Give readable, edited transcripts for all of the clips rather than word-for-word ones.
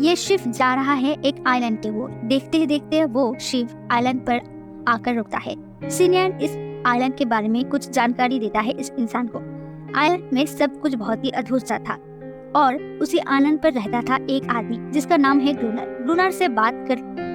ये शिप जा रहा है एक आइलैंड के ओर। देखते ही देखते वो शिप आइलैंड पर आकर रुकता है। सिनियर इस आइलैंड के बारे में कुछ जानकारी देता है इस इंसान को। आइलैंड में सब कुछ बहुत ही अद्भुत सा था और उसी आइलैंड पर रहता था एक आदमी जिसका नाम है ग्लूनर। ग्लूनर से बात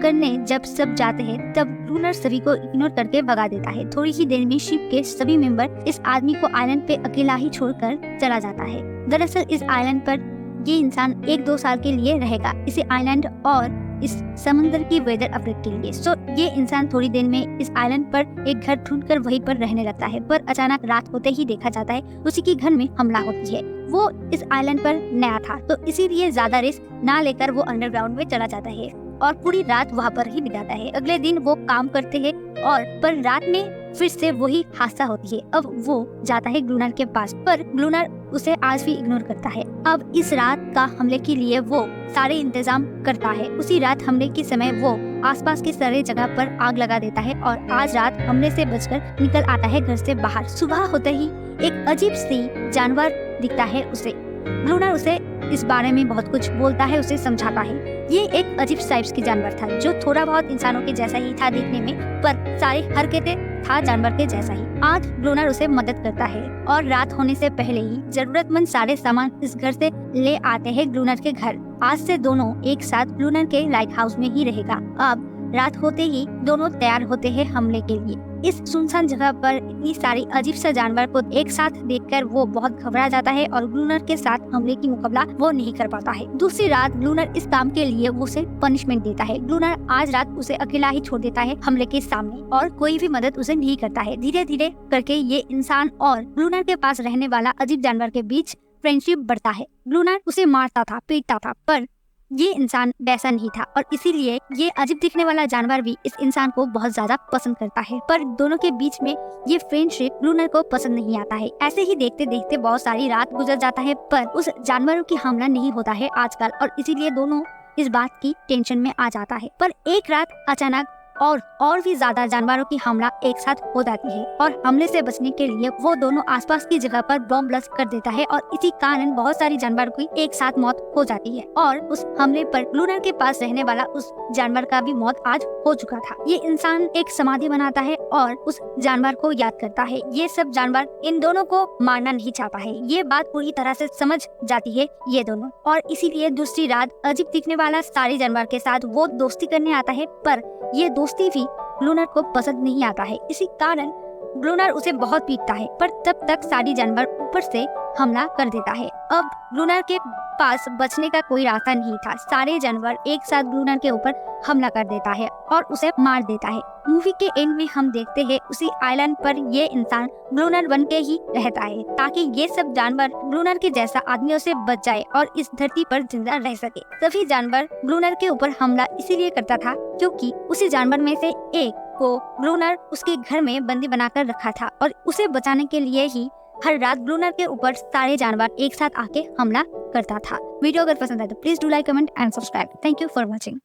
करने जब सब जाते हैं तब ग्लूनर सभी को इग्नोर करके भगा देता है। थोड़ी ही देर में शिप के सभी मेंबर इस आदमी को आइलैंड पे अकेला ही छोड़कर चला जाता है। दरअसल इस आइलैंड पर ये इंसान 1-2 साल के लिए रहेगा, इसी आइलैंड और इस समंदर की वेदर अपडेट के लिए। सो ये इंसान थोड़ी देर में इस आइलैंड पर एक घर ढूंढकर वहीं पर रहने लगता है, पर अचानक रात होते ही देखा जाता है उसी के घर में हमला होती है। वो इस आइलैंड पर नया था तो इसीलिए ज्यादा रिस्क ना लेकर वो अंडरग्राउंड में चला जाता है और पूरी रात वहाँ पर ही बिताता है। अगले दिन वो काम करते हैं और पर रात में फिर से वही हादसा होती है। अब वो जाता है ग्लूनर के पास, पर ग्लूनर उसे आज भी इग्नोर करता है। अब इस रात का हमले के लिए वो सारे इंतजाम करता है। उसी रात हमले के समय वो आसपास के सारे जगह पर आग लगा देता है और आज रात हमले से बचकर निकल आता है घर से बाहर। सुबह होते ही एक अजीब सी जानवर दिखता है उसे। ग्लूनर उसे इस बारे में बहुत कुछ बोलता है, उसे समझाता है। ये एक अजीब टाइप्स की जानवर था जो थोड़ा बहुत इंसानों के जैसा ही था दिखने में, पर सारी हरकतें था जानवर के जैसा ही। आज ग्लूनर उसे मदद करता है और रात होने से पहले ही जरूरतमंद सारे सामान इस घर से ले आते हैं ग्लूनर के घर। आज से दोनों एक साथ ग्लूनर के लाइट हाउस में ही रहेगा। अब रात होते ही दोनों तैयार होते हैं हमले के लिए। इस सुनसान जगह पर इतनी सारी अजीब सा जानवर को एक साथ देखकर वो बहुत घबरा जाता है और ग्लूनर के साथ हमले की मुकाबला वो नहीं कर पाता है। दूसरी रात ग्लूनर इस काम के लिए उसे पनिशमेंट देता है। ग्लूनर आज रात उसे अकेला ही छोड़ देता है हमले के सामने और कोई भी मदद उसे नहीं करता है। धीरे धीरे करके ये इंसान और ग्लूनर के पास रहने वाला अजीब जानवर के बीच फ्रेंडशिप बढ़ता है। ग्लूनर उसे मारता था, पीटता था, पर ये इंसान वैसा नहीं था और इसीलिए ये अजीब दिखने वाला जानवर भी इस इंसान को बहुत ज्यादा पसंद करता है। पर दोनों के बीच में ये फ्रेंडशिप ग्लूनर को पसंद नहीं आता है। ऐसे ही देखते देखते बहुत सारी रात गुजर जाता है, पर उस जानवरों की हमला नहीं होता है आजकल और इसीलिए दोनों इस बात की टेंशन में आ जाता है। पर एक रात अचानक और भी ज्यादा जानवरों की हमला एक साथ हो जाती है और हमले से बचने के लिए वो दोनों आसपास की जगह पर बॉम्ब ब्लास्ट कर देता है और इसी कारण बहुत सारी जानवरों की एक साथ मौत हो जाती है और उस हमले पर ग्लूनर के पास रहने वाला उस जानवर का भी मौत आज हो चुका था। ये इंसान एक समाधि बनाता है और उस जानवर को याद करता है। ये सब जानवर इन दोनों को मारना नहीं चाहता है, ये बात पूरी तरह से समझ जाती है ये दोनों, और इसीलिए दूसरी रात अजीब दिखने वाला सारे जानवर के साथ वो दोस्ती करने आता है, पर ये दोस्ती भी ग्लूनर को पसंद नहीं आता है। इसी कारण ग्लूनर उसे बहुत पीटता है, पर तब तक सारी जानवर ऊपर से हमला कर देता है। अब ग्लूनर के पास बचने का कोई रास्ता नहीं था। सारे जानवर एक साथ ग्लूनर के ऊपर हमला कर देता है और उसे मार देता है। मूवी के एंड में हम देखते हैं उसी आइलैंड पर ये इंसान ग्लूनर बन के ही रहता है ताकि ये सब जानवर ग्लूनर के जैसा आदमियों से बच जाए और इस धरती पर जिंदा रह सके। सभी जानवर ग्लूनर के ऊपर हमला इसीलिए करता था क्योंकि उसी जानवर में से एक को ग्लूनर उसके घर में बंदी बनाकर रखा था और उसे बचाने के लिए ही हर रात ग्लूनर के ऊपर सारे जानवर एक साथ आके हमला करता था। वीडियो अगर पसंद आए तो please do like, comment and subscribe. Thank you for watching.